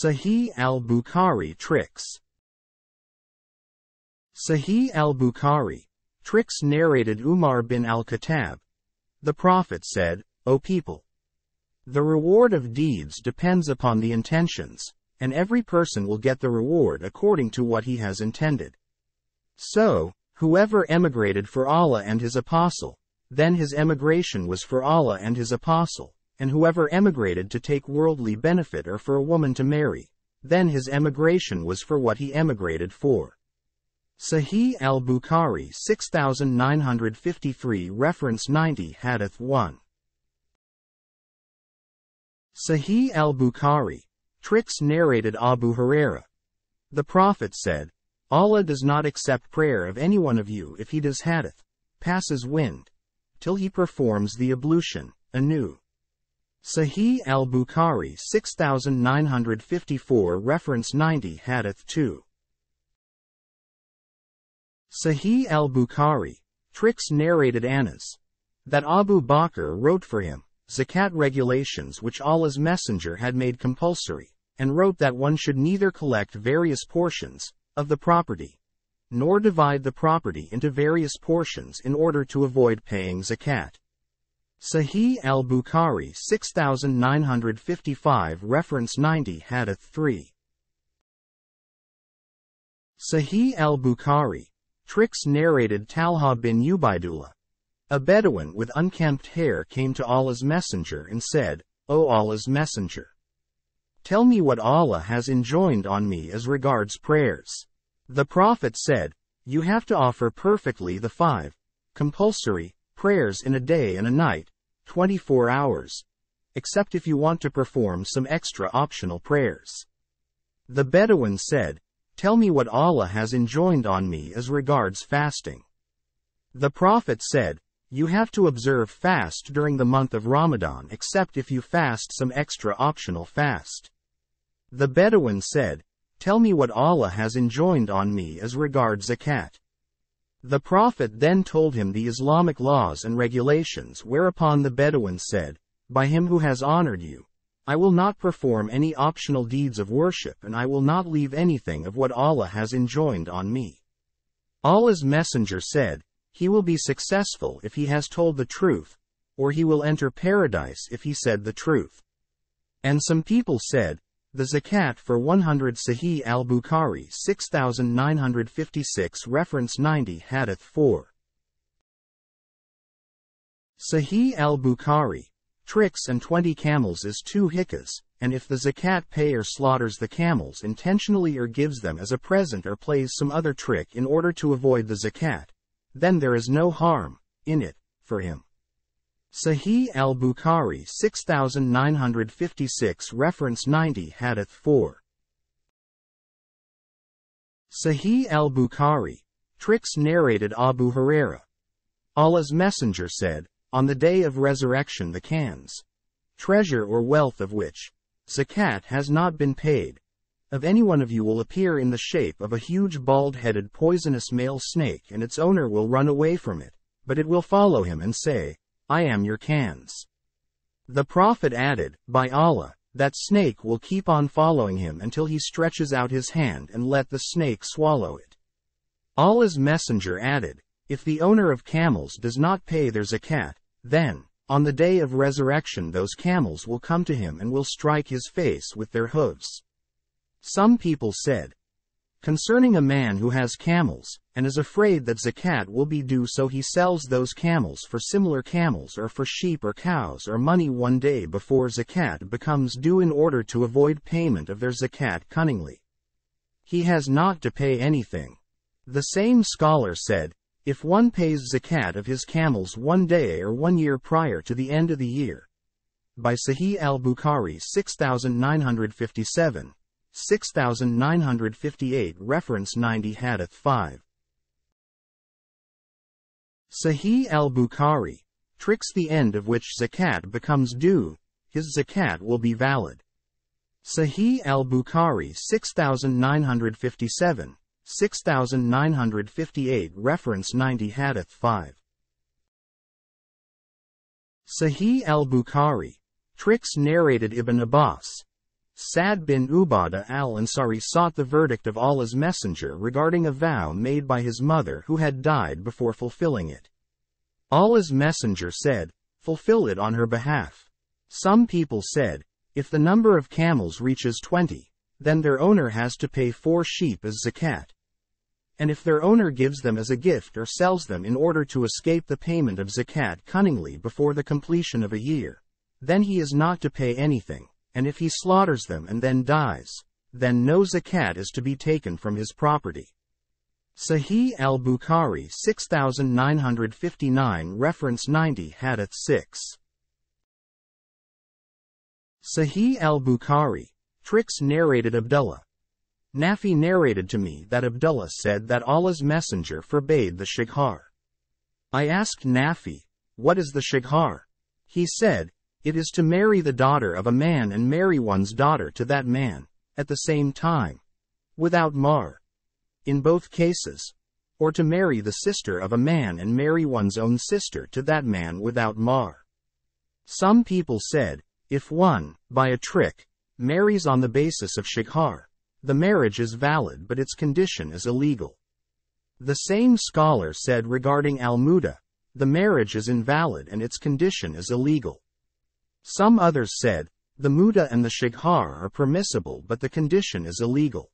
Sahih al-Bukhari tricks. Sahih al-Bukhari tricks narrated Umar bin al-Khattab. The Prophet said, O people! The reward of deeds depends upon the intentions, and every person will get the reward according to what he has intended. So, whoever emigrated for Allah and His Apostle, then his emigration was for Allah and His Apostle, and whoever emigrated to take worldly benefit or for a woman to marry, then his emigration was for what he emigrated for. Sahih al-Bukhari 6953 Reference 90 Hadith 1. Sahih al-Bukhari tricks narrated Abu Hurairah. The Prophet said, Allah does not accept prayer of any one of you if he does hadith, passes wind, till he performs the ablution, anew. Sahih al-Bukhari 6954 Reference 90 Hadith 2. Sahih al-Bukhari tricks narrated Anas. That Abu Bakr wrote for him zakat regulations which Allah's Messenger had made compulsory, and wrote that one should neither collect various portions of the property, nor divide the property into various portions in order to avoid paying zakat. Sahih al-Bukhari 6955 Reference 90 Hadith 3. Sahih al-Bukhari tricks narrated Talha bin Ubaidullah. A Bedouin with unkempt hair came to Allah's Messenger and said, O Allah's Messenger! Tell me what Allah has enjoined on me as regards prayers. The Prophet said, You have to offer perfectly the 5 compulsory prayers in a day and a night, 24 hours, except if you want to perform some extra optional prayers. The Bedouin said, Tell me what Allah has enjoined on me as regards fasting. The Prophet said, You have to observe fast during the month of Ramadan except if you fast some extra optional fast. The Bedouin said, Tell me what Allah has enjoined on me as regards zakat. The Prophet then told him the Islamic laws and regulations, whereupon the Bedouin said, By him who has honored you, I will not perform any optional deeds of worship and I will not leave anything of what Allah has enjoined on me. Allah's Messenger said, He will be successful if he has told the truth, or he will enter paradise if he said the truth. And some people said, The zakat for 100 Sahih al-Bukhari 6956 Reference 90 Hadith 4. Sahih al-Bukhari tricks and 20 camels is 2 hikkas, and if the zakat payer slaughters the camels intentionally or gives them as a present or plays some other trick in order to avoid the zakat, then there is no harm in it for him. Sahih al-Bukhari 6956 Reference 90 Hadith 4. Sahih al-Bukhari tricks narrated Abu Hurairah. Allah's Messenger said, On the day of resurrection the cans, treasure or wealth of which zakat has not been paid, of any one of you will appear in the shape of a huge bald-headed poisonous male snake, and its owner will run away from it, but it will follow him and say, I am your cans. The Prophet added, By Allah, that snake will keep on following him until he stretches out his hand and let the snake swallow it. Allah's Messenger added, If the owner of camels does not pay their zakat, then, on the day of resurrection those camels will come to him and will strike his face with their hooves. Some people said, Concerning a man who has camels, and is afraid that zakat will be due, so he sells those camels for similar camels or for sheep or cows or money one day before zakat becomes due in order to avoid payment of their zakat cunningly. He has not to pay anything. The same scholar said, If one pays zakat of his camels one day or 1 year prior to the end of the year. By Sahih al-Bukhari 6957. 6958 Reference 90 Hadith 5. Sahih al-Bukhari tricks the end of which zakat becomes due, his zakat will be valid. Sahih al-Bukhari 6957, 6958 Reference 90 Hadith 5. Sahih al-Bukhari tricks narrated Ibn Abbas. Sa'd bin Ubadah al-Ansari sought the verdict of Allah's Messenger regarding a vow made by his mother who had died before fulfilling it. Allah's Messenger said, "Fulfill it on her behalf." Some people said, if the number of camels reaches 20, then their owner has to pay 4 sheep as zakat. And if their owner gives them as a gift or sells them in order to escape the payment of zakat cunningly before the completion of a year, then he is not to pay anything, and if he slaughters them and then dies, then no zakat is to be taken from his property. Sahih al-Bukhari 6959 reference 90 Hadith 6. Sahih al-Bukhari, Tricks narrated Abdullah. Nafi narrated to me that Abdullah said that Allah's Messenger forbade the shighar. I asked Nafi, what is the shighar? He said, it is to marry the daughter of a man and marry one's daughter to that man, at the same time, without mar. In both cases, or to marry the sister of a man and marry one's own sister to that man without mar. Some people said, if one, by a trick, marries on the basis of shighar, the marriage is valid but its condition is illegal. The same scholar said regarding al-muda, the marriage is invalid and its condition is illegal. Some others said, the muda and the shighar are permissible but the condition is illegal.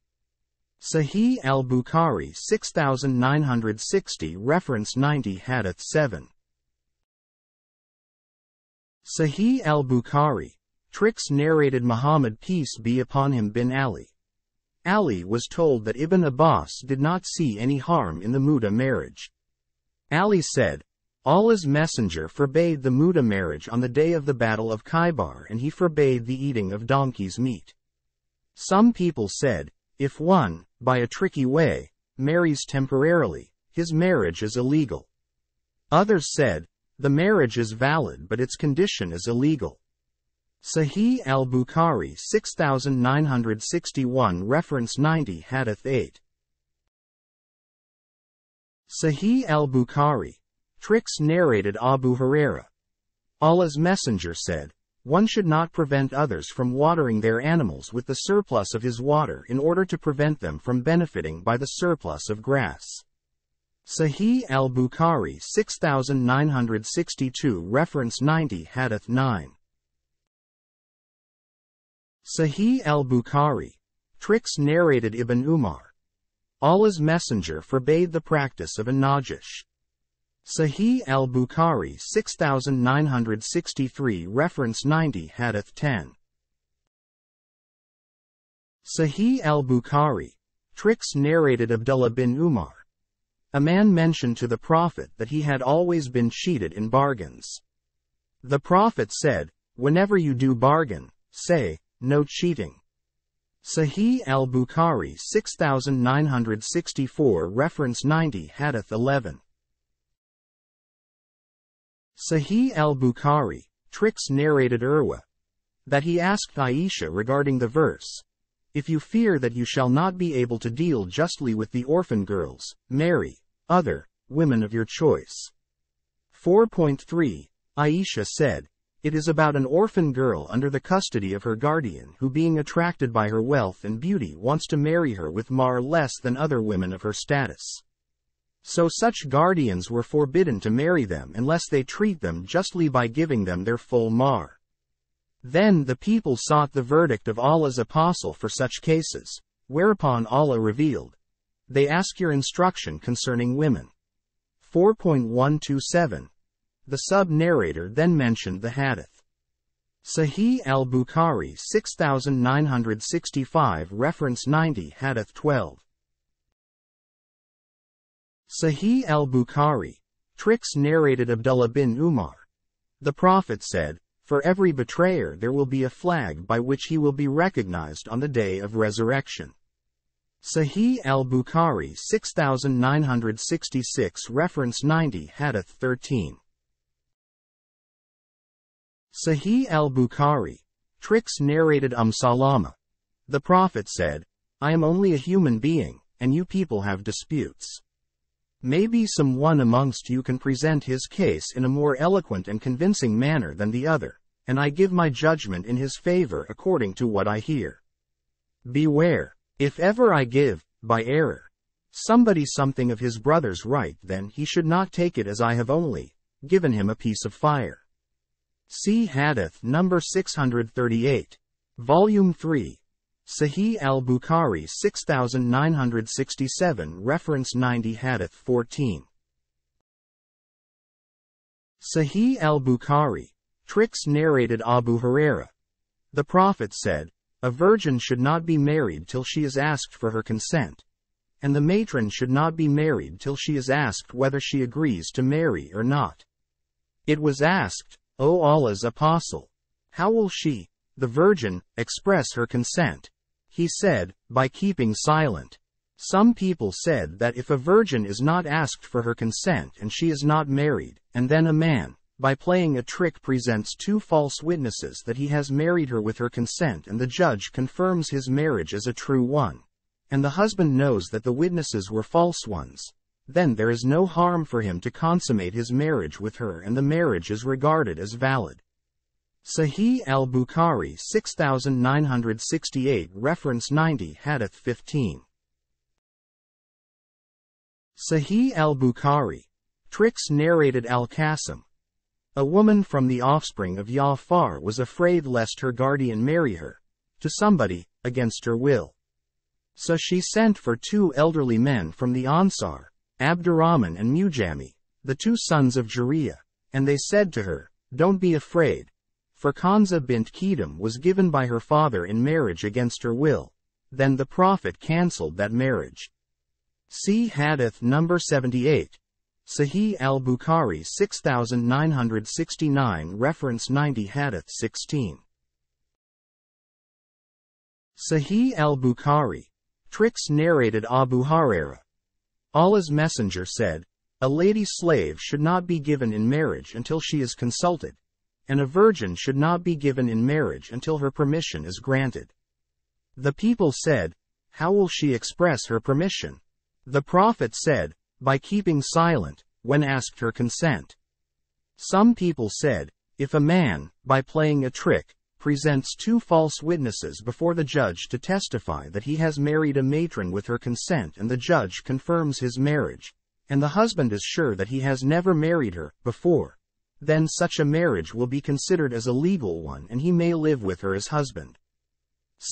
Sahih al-Bukhari 6960 reference 90 Hadith 7. Sahih al-Bukhari, Tricks narrated Muhammad peace be upon him bin Ali. Ali was told that Ibn Abbas did not see any harm in the muda marriage. Ali said, Allah's Messenger forbade the muda marriage on the day of the Battle of Khaybar and he forbade the eating of donkey's meat. Some people said, if one, by a tricky way, marries temporarily, his marriage is illegal. Others said, the marriage is valid but its condition is illegal. Sahih al-Bukhari 6961 reference 90 Hadith 8. Sahih al-Bukhari, Tricks narrated Abu Huraira. Allah's Messenger said, one should not prevent others from watering their animals with the surplus of his water in order to prevent them from benefiting by the surplus of grass. Sahih al-Bukhari 6962 reference 90 Hadith 9. Sahih al-Bukhari, Tricks narrated Ibn Umar. Allah's Messenger forbade the practice of a najish. Sahih al-Bukhari 6963 reference 90 Hadith 10. Sahih al-Bukhari, Tricks narrated Abdullah bin Umar. A man mentioned to the Prophet that he had always been cheated in bargains. The Prophet said, whenever you do bargain, say, no cheating. Sahih al-Bukhari 6964 reference 90 Hadith 11. Sahih al-Bukhari, Tricks narrated Urwa. That he asked Aisha regarding the verse, if you fear that you shall not be able to deal justly with the orphan girls, marry other women of your choice. 4.3, Aisha said, it is about an orphan girl under the custody of her guardian who being attracted by her wealth and beauty wants to marry her with mar less than other women of her status. So such guardians were forbidden to marry them unless they treat them justly by giving them their full mar. Then the people sought the verdict of Allah's apostle for such cases, whereupon Allah revealed, they ask your instruction concerning women. 4.127. The sub-narrator then mentioned the hadith. Sahih al-Bukhari 6965 reference 90 Hadith 12. Sahih al-Bukhari, Tricks narrated Abdullah bin Umar. The Prophet said, for every betrayer there will be a flag by which he will be recognized on the day of resurrection. Sahih al-Bukhari 6966 reference 90 Hadith 13. Sahih al-Bukhari, Tricks narrated Salama. The Prophet said, I am only a human being, and you people have disputes. Maybe some one amongst you can present his case in a more eloquent and convincing manner than the other, and I give my judgment in his favor according to what I hear. Beware, if ever I give, by error, somebody something of his brother's right, then he should not take it as I have only given him a piece of fire. See Hadith number 638. Volume 3. Sahih al-Bukhari 6967 reference 90 Hadith 14. Sahih al-Bukhari. Tricks narrated Abu Huraira. The Prophet said, a virgin should not be married till she is asked for her consent, and the matron should not be married till she is asked whether she agrees to marry or not. It was asked, O Allah's Apostle, how will she, the virgin, express her consent? He said, by keeping silent. Some people said that if a virgin is not asked for her consent and she is not married, and then a man, by playing a trick, presents 2 false witnesses that he has married her with her consent, and the judge confirms his marriage as a true one, and the husband knows that the witnesses were false ones, then there is no harm for him to consummate his marriage with her, and the marriage is regarded as valid. Sahih al-Bukhari 6968 reference 90 Hadith 15. Sahih al-Bukhari. Tricks narrated Al-Qasim. A woman from the offspring of Ja'far was afraid lest her guardian marry her to somebody against her will. So she sent for 2 elderly men from the Ansar, Abdurrahman and Mujami, the 2 sons of Jariya, and they said to her, don't be afraid, for Kanza bint Qidam was given by her father in marriage against her will. Then the Prophet cancelled that marriage. See Hadith number 78. Sahih al-Bukhari 6969 reference 90 Hadith 16. Sahih al-Bukhari. Tricks narrated Abu Huraira. Allah's Messenger said, a lady slave should not be given in marriage until she is consulted, and a virgin should not be given in marriage until her permission is granted. The people said, how will she express her permission? The Prophet said, by keeping silent, when asked her consent. Some people said, if a man, by playing a trick, presents 2 false witnesses before the judge to testify that he has married a matron with her consent, and the judge confirms his marriage, and the husband is sure that he has never married her before, then such a marriage will be considered as a legal one and he may live with her as husband.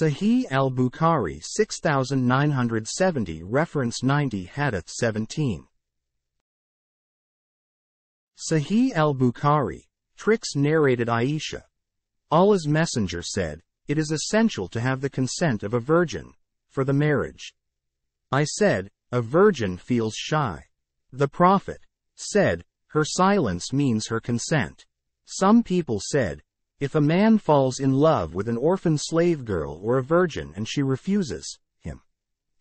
Sahih al-Bukhari 6970 reference 90 Hadith 17. Sahih al-Bukhari. Tricks narrated Aisha. Allah's Messenger said, it is essential to have the consent of a virgin for the marriage. I said, a virgin feels shy. The Prophet said, her silence means her consent. Some people said, if a man falls in love with an orphan slave girl or a virgin and she refuses him,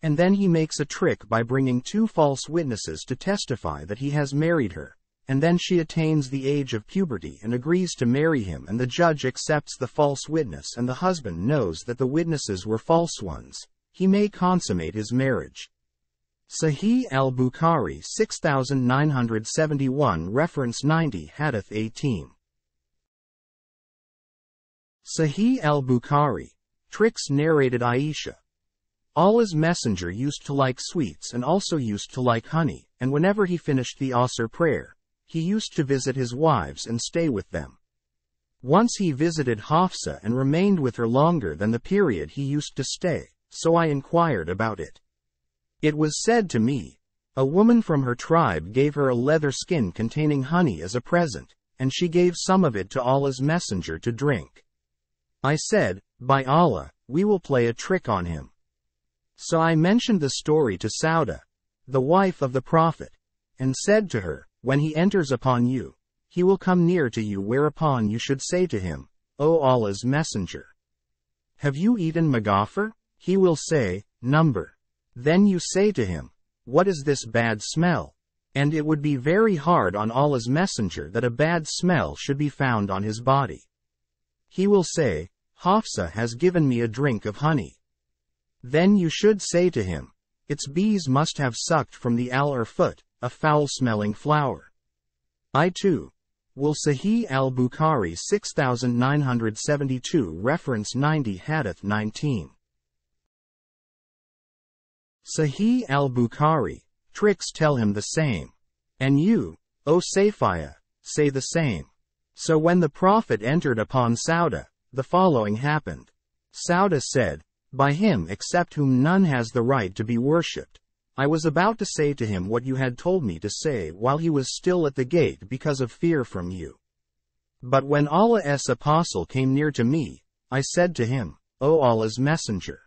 and then he makes a trick by bringing 2 false witnesses to testify that he has married her, and then she attains the age of puberty and agrees to marry him, and the judge accepts the false witness and the husband knows that the witnesses were false ones, he may consummate his marriage. Sahih al-Bukhari 6971 reference 90 Hadith 18. Sahih al-Bukhari. Tricks narrated Aisha. Allah's Messenger used to like sweets and also used to like honey, and whenever he finished the Asr prayer, he used to visit his wives and stay with them. Once he visited Hafsa and remained with her longer than the period he used to stay, so I inquired about it. It was said to me, a woman from her tribe gave her a leather skin containing honey as a present, and she gave some of it to Allah's Messenger to drink. I said, by Allah, we will play a trick on him. So I mentioned the story to Sauda, the wife of the Prophet, and said to her, when he enters upon you, he will come near to you, whereupon you should say to him, O Allah's Messenger, have you eaten magafir? He will say, number. Then you say to him, what is this bad smell? And it would be very hard on Allah's Messenger that a bad smell should be found on his body. He will say, Hafsa has given me a drink of honey. Then you should say to him, its bees must have sucked from the al or foot, a foul-smelling flower. I too Will Sahih al-Bukhari 6972 reference 90 Hadith 19. Sahih al-Bukhari, tricks tell him the same. And you, O Safiya, say the same. So when the Prophet entered upon Sauda, the following happened. Sauda said, By him except whom none has the right to be worshipped. I was about to say to him what you had told me to say while he was still at the gate because of fear from you. But when Allah's apostle came near to me, I said to him, O Allah's messenger,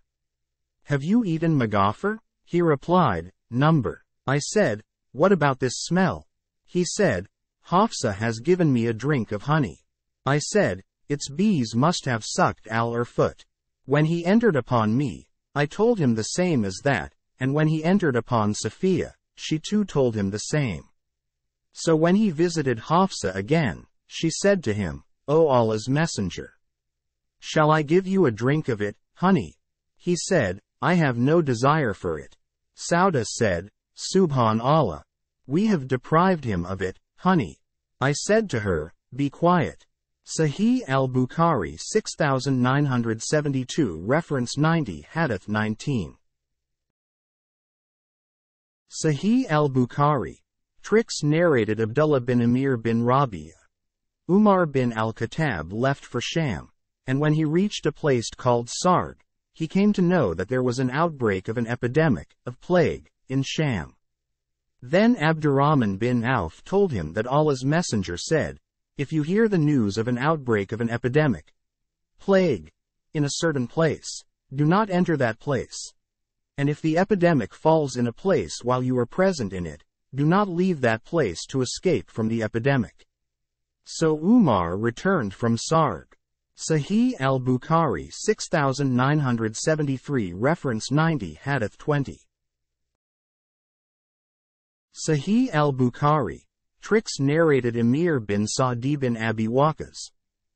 have you eaten magafir? He replied, Number. I said, What about this smell? He said, Hafsa has given me a drink of honey. I said, Its bees must have sucked her foot. When he entered upon me, I told him the same as that, and when he entered upon Safiya, she too told him the same. So when he visited Hafsa again, she said to him, O Allah's messenger, shall I give you a drink of it, honey? He said, I have no desire for it. Sauda said, Subhan Allah, we have deprived him of it, honey. I said to her, Be quiet. Sahih al-Bukhari 6972 reference 90 Hadith 19. Sahih al-Bukhari, tricks narrated Abdullah bin Amir bin Rabi'a. Umar bin al-Khattab left for Sham, and when he reached a place called Sarg, he came to know that there was an outbreak of an epidemic, of plague, in Sham. Then Abdurrahman bin Auf told him that Allah's messenger said, If you hear the news of an outbreak of an epidemic, plague, in a certain place, do not enter that place. And if the epidemic falls in a place while you are present in it, do not leave that place to escape from the epidemic. So Umar returned from Sarg. Sahih al-Bukhari 6973 reference 90 Hadith 20. Sahih al-Bukhari, tricks narrated Emir bin Sa'di bin Abi Waqqas,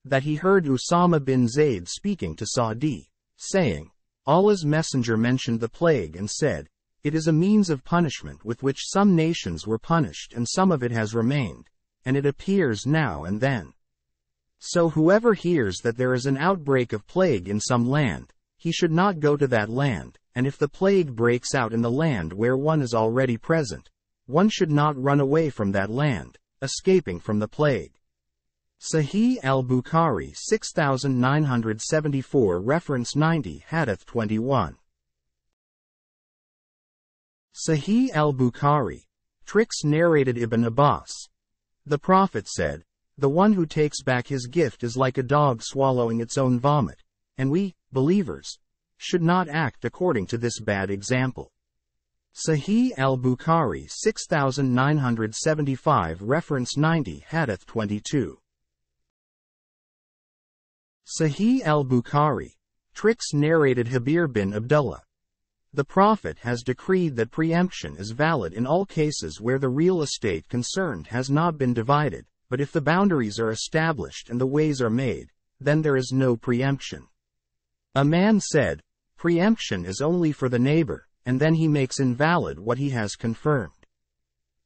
that he heard Usama bin Zayd speaking to Sa'di, saying, Allah's messenger mentioned the plague and said, It is a means of punishment with which some nations were punished and some of it has remained, and it appears now and then. So whoever hears that there is an outbreak of plague in some land, he should not go to that land, and if the plague breaks out in the land where one is already present, one should not run away from that land, escaping from the plague. Sahih al-Bukhari 6974 reference 90 Hadith 21. Sahih al-Bukhari, tricks narrated Ibn Abbas. The Prophet said, The one who takes back his gift is like a dog swallowing its own vomit, and we, believers, should not act according to this bad example. Sahih al-Bukhari 6975 reference 90 Hadith 22. Sahih al-Bukhari, tricks narrated Habir bin Abdullah. The Prophet has decreed that preemption is valid in all cases where the real estate concerned has not been divided, but if the boundaries are established and the ways are made, then there is no preemption. A man said, Preemption is only for the neighbor, and then he makes invalid what he has confirmed.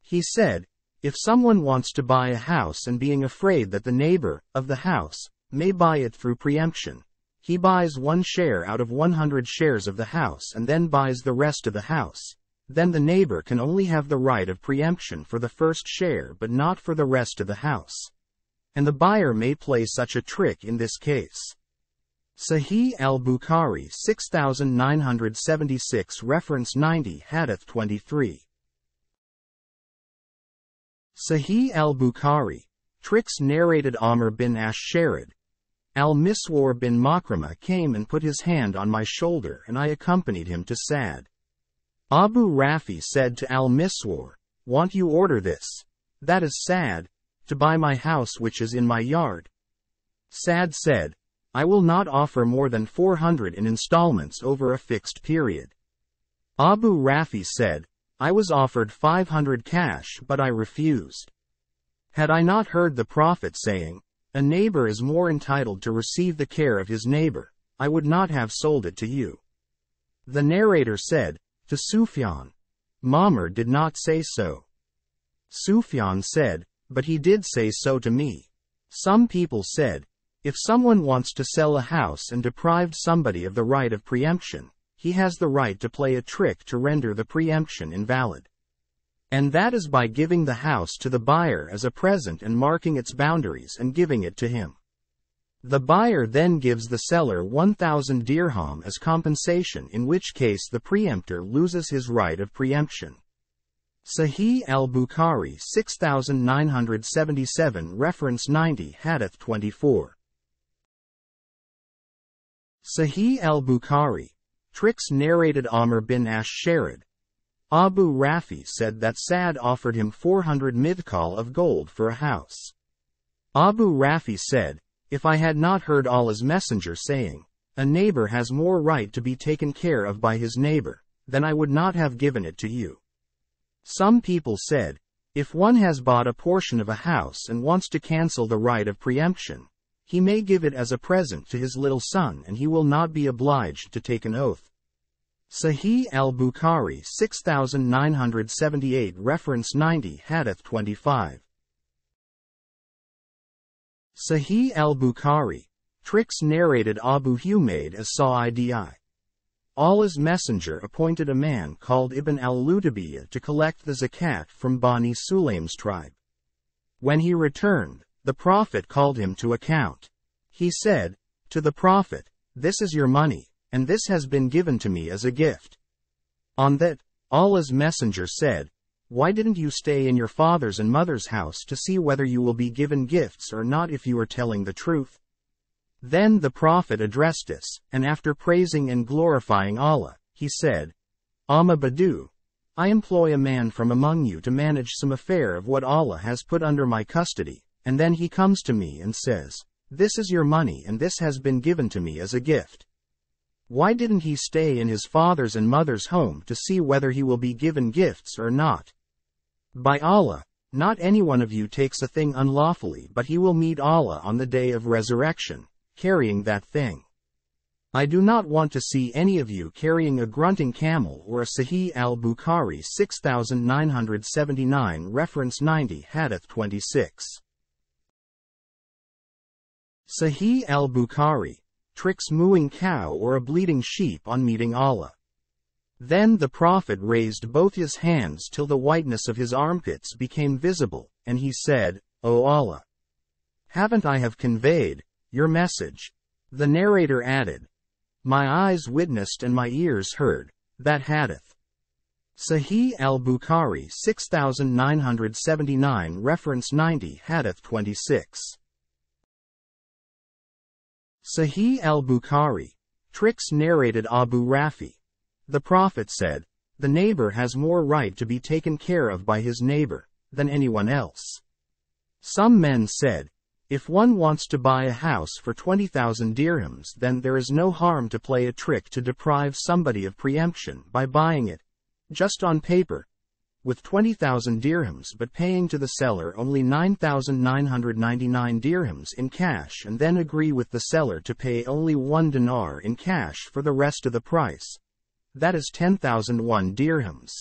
He said, If someone wants to buy a house and being afraid that the neighbor of the house may buy it through preemption, he buys 1 share out of 100 shares of the house and then buys the rest of the house, then the neighbor can only have the right of preemption for the first share but not for the rest of the house. And the buyer may play such a trick in this case. Sahih al-Bukhari 6976 reference 90 Hadith 23. Sahih al-Bukhari, tricks narrated Amr bin Ash-Sharid. Al-Miswar bin Makrama came and put his hand on my shoulder and I accompanied him to Sad. Abu Rafi said to Al-Miswar, Want you order this? That is Sad, to buy my house which is in my yard. Sad said, I will not offer more than 400 in installments over a fixed period. Abu Rafi said, I was offered 500 cash but I refused. Had I not heard the Prophet saying, A neighbor is more entitled to receive the care of his neighbor, I would not have sold it to you. The narrator said, to Sufyan, Ma'mar did not say so. Sufyan said, but he did say so to me. Some people said, if someone wants to sell a house and deprived somebody of the right of preemption, he has the right to play a trick to render the preemption invalid. And that is by giving the house to the buyer as a present and marking its boundaries and giving it to him. The buyer then gives the seller 1,000 dirham as compensation, in which case the preemptor loses his right of preemption. Sahih al-Bukhari 6977 reference 90 Hadith 24. Sahih al-Bukhari. Tricks narrated Amr bin Ash-Sharid. Abu Rafi said that Sa'd offered him 400 midqal of gold for a house. Abu Rafi said, if I had not heard Allah's messenger saying, a neighbor has more right to be taken care of by his neighbor, then I would not have given it to you. Some people said, if one has bought a portion of a house and wants to cancel the right of preemption, he may give it as a present to his little son and he will not be obliged to take an oath. Sahih al-Bukhari 6978 reference 90 Hadith 25. Sahih al-Bukhari. Tricks narrated Abu Humayd as Sa'idi. Allah's messenger appointed a man called Ibn al-Lutabiyah to collect the zakat from Bani Sulaim's tribe. When he returned, the Prophet called him to account. He said to the Prophet, this is your money, and this has been given to me as a gift. On that, Allah's messenger said, why didn't you stay in your father's and mother's house to see whether you will be given gifts or not if you are telling the truth? Then the Prophet addressed us, and after praising and glorifying Allah, he said, Amma Badu, I employ a man from among you to manage some affair of what Allah has put under my custody, and then he comes to me and says, this is your money and this has been given to me as a gift. Why didn't he stay in his father's and mother's home to see whether he will be given gifts or not? By Allah, not any one of you takes a thing unlawfully, but he will meet Allah on the day of resurrection, carrying that thing. I do not want to see any of you carrying a grunting camel or a Sahih al-Bukhari 6979 reference 90 Hadith 26. Sahih al-Bukhari. Tricks mooing cow or a bleating sheep on meeting Allah. Then the Prophet raised both his hands till the whiteness of his armpits became visible, and he said, O Allah! Haven't I have conveyed your message? The narrator added, my eyes witnessed and my ears heard that hadith. Sahih al-Bukhari 6979 reference 90 Hadith 26. Sahih al-Bukhari. Tricks narrated Abu Rafi. The Prophet said, the neighbor has more right to be taken care of by his neighbor than anyone else. Some men said, if one wants to buy a house for 20,000 dirhams, then there is no harm to play a trick to deprive somebody of preemption by buying it, just on paper, with 20,000 dirhams but paying to the seller only 9,999 dirhams in cash, and then agree with the seller to pay only 1 dinar in cash for the rest of the price. That is 10,001 dirhams.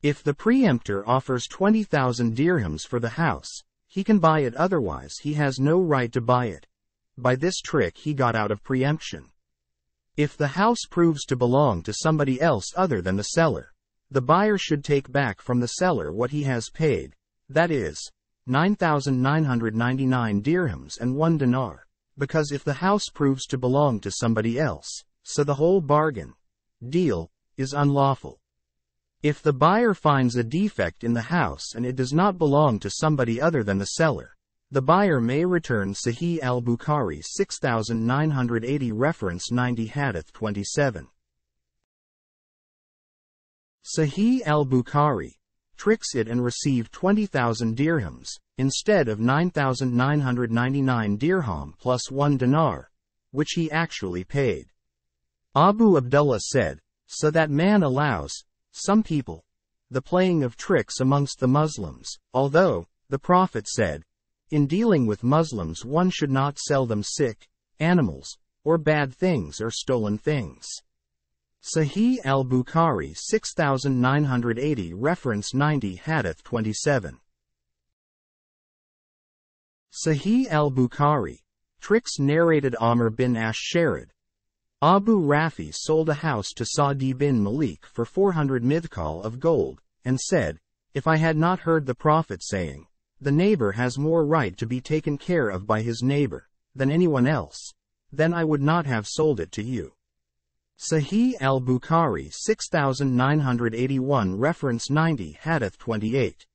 If the preemptor offers 20,000 dirhams for the house, he can buy it, otherwise he has no right to buy it. By this trick he got out of preemption. If the house proves to belong to somebody else other than the seller, the buyer should take back from the seller what he has paid, that is, 9,999 dirhams and 1 dinar, because if the house proves to belong to somebody else, so the whole deal is unlawful. If the buyer finds a defect in the house and it does not belong to somebody other than the seller, the buyer may return. Sahih al-Bukhari 6980 reference 90 Hadith 27. Sahih al-Bukhari. Tricks it and receive 20,000 dirhams, instead of 9,999 dirham plus 1 dinar, which he actually paid. Abu Abdullah said, so that man allows, some people, the playing of tricks amongst the Muslims, although, the Prophet said, in dealing with Muslims one should not sell them sick animals, or bad things or stolen things. Sahih al-Bukhari 6980 reference 90 Hadith 27. Sahih al-Bukhari. Tricks narrated Amr bin Ash-Sharid. Abu Rafi sold a house to Sa'di bin Malik for 400 mithqal of gold, and said, "If I had not heard the Prophet saying, 'The neighbor has more right to be taken care of by his neighbor than anyone else,' then I would not have sold it to you." Sahih al-Bukhari 6981 reference 90 Hadith 28.